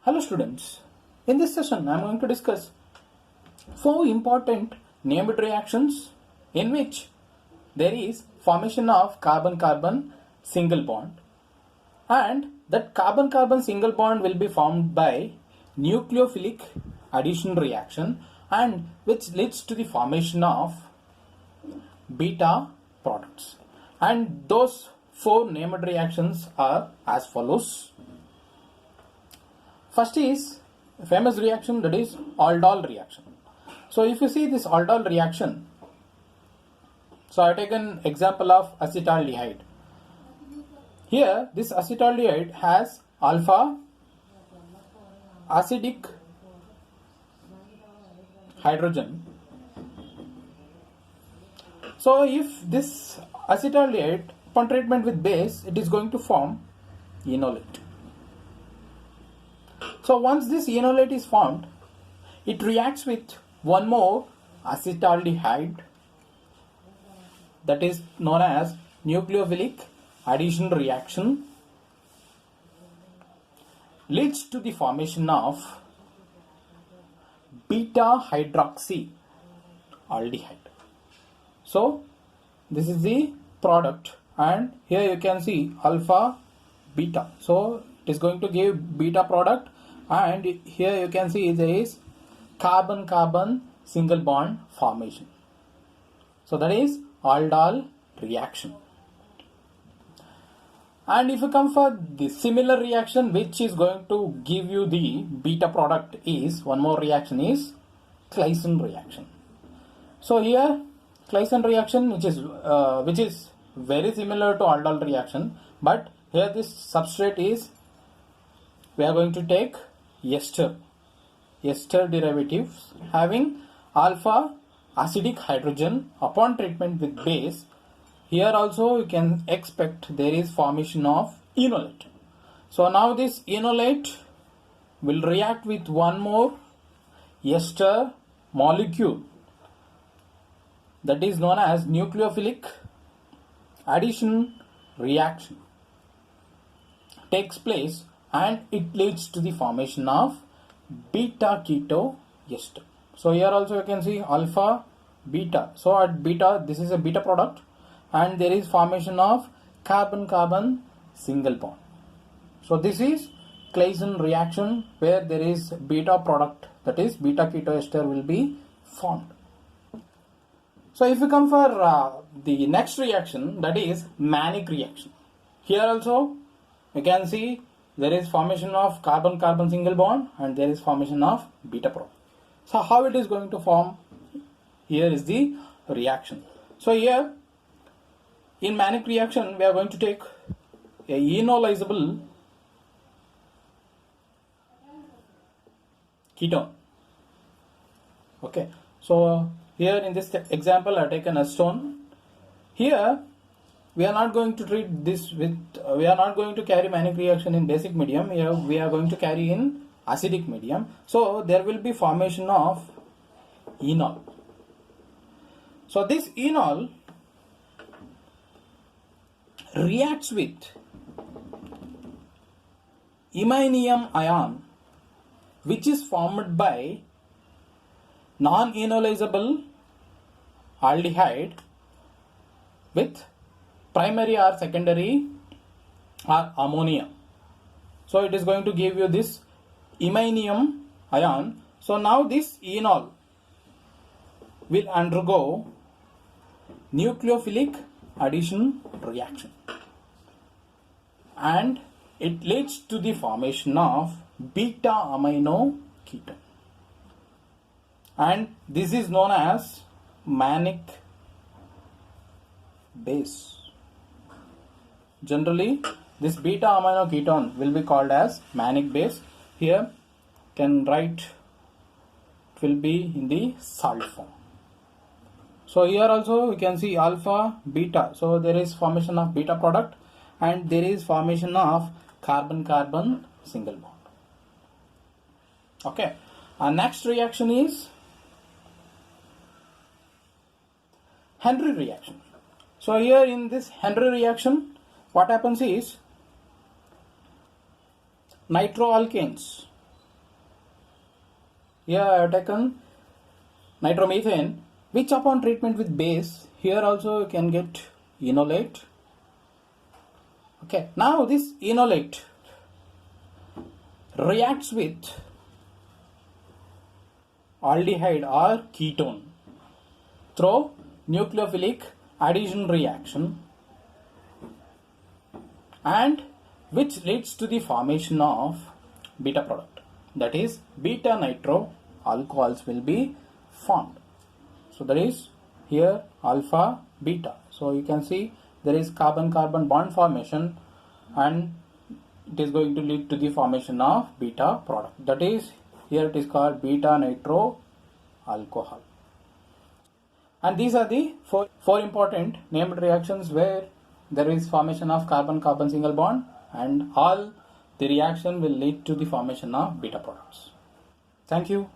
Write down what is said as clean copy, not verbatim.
Hello students, in this session I am going to discuss 4 important named reactions in which there is formation of carbon-carbon single bond, and that carbon-carbon single bond will be formed by nucleophilic addition reaction and which leads to the formation of beta products. And those 4 named reactions are as follows. First is a famous reaction, that is aldol reaction. So if you see this aldol reaction, so I take an example of acetaldehyde. Here this acetaldehyde has alpha acidic hydrogen. So if this acetaldehyde upon treatment with base, it is going to form enolate. So once this enolate is formed, it reacts with one more acetaldehyde, that is known as nucleophilic addition reaction, leads to the formation of beta hydroxy aldehyde. So this is the product, and here you can see alpha beta. So it is going to give beta product, and here you can see there is carbon-carbon single bond formation. So that is aldol reaction. And if you come for the similar reaction which is going to give you the beta product, is one more reaction is Claisen reaction. So here Claisen reaction which is very similar to aldol reaction, but here this substrate is, we are going to take ester derivatives having alpha acidic hydrogen. Upon treatment with base, here also you can expect there is formation of enolate. So now this enolate will react with one more ester molecule, that is known as nucleophilic addition reaction takes place, and it leads to the formation of beta keto ester. So here also you can see alpha beta. So at beta, this is a beta product, and there is formation of carbon-carbon single bond. So this is Claisen reaction where there is beta product, that is beta keto ester will be formed. So if you come for the next reaction, that is Mannich reaction. Here also you can see there is formation of carbon-carbon single bond and there is formation of beta product. So how it is going to form? Here is the reaction. So here in Mannich reaction we are going to take a enolizable ketone. Okay, so here in this example I have taken acetone. Here we are not going to treat this with, we are not going to carry Mannich reaction in basic medium. Here we are going to carry in acidic medium. So there will be formation of enol. So this enol reacts with iminium ion, which is formed by non-enolizable aldehyde with primary or secondary or ammonia. So it is going to give you this iminium ion. So now this enol will undergo nucleophilic addition reaction, and it leads to the formation of beta amino ketone, and this is known as Mannich base. Generally this beta amino ketone will be called as Mannich base. Here can write, it will be in the salt form. So here also you can see alpha beta. So there is formation of beta product and there is formation of carbon-carbon single bond. Okay, our next reaction is Henry reaction. So here in this Henry reaction, what happens is nitroalkanes Here I have taken nitromethane, which upon treatment with base, here also you can get enolate. Okay, now this enolate reacts with aldehyde or ketone through nucleophilic addition reaction, and which leads to the formation of beta product, that is beta nitro alcohols will be formed. So that is here alpha beta. So you can see there is carbon-carbon bond formation, and it is going to lead to the formation of beta product, that is here it is called beta nitro alcohol. And these are the four important named reactions where there is formation of carbon-carbon single bond, and all the reaction will lead to the formation of beta products. Thank you.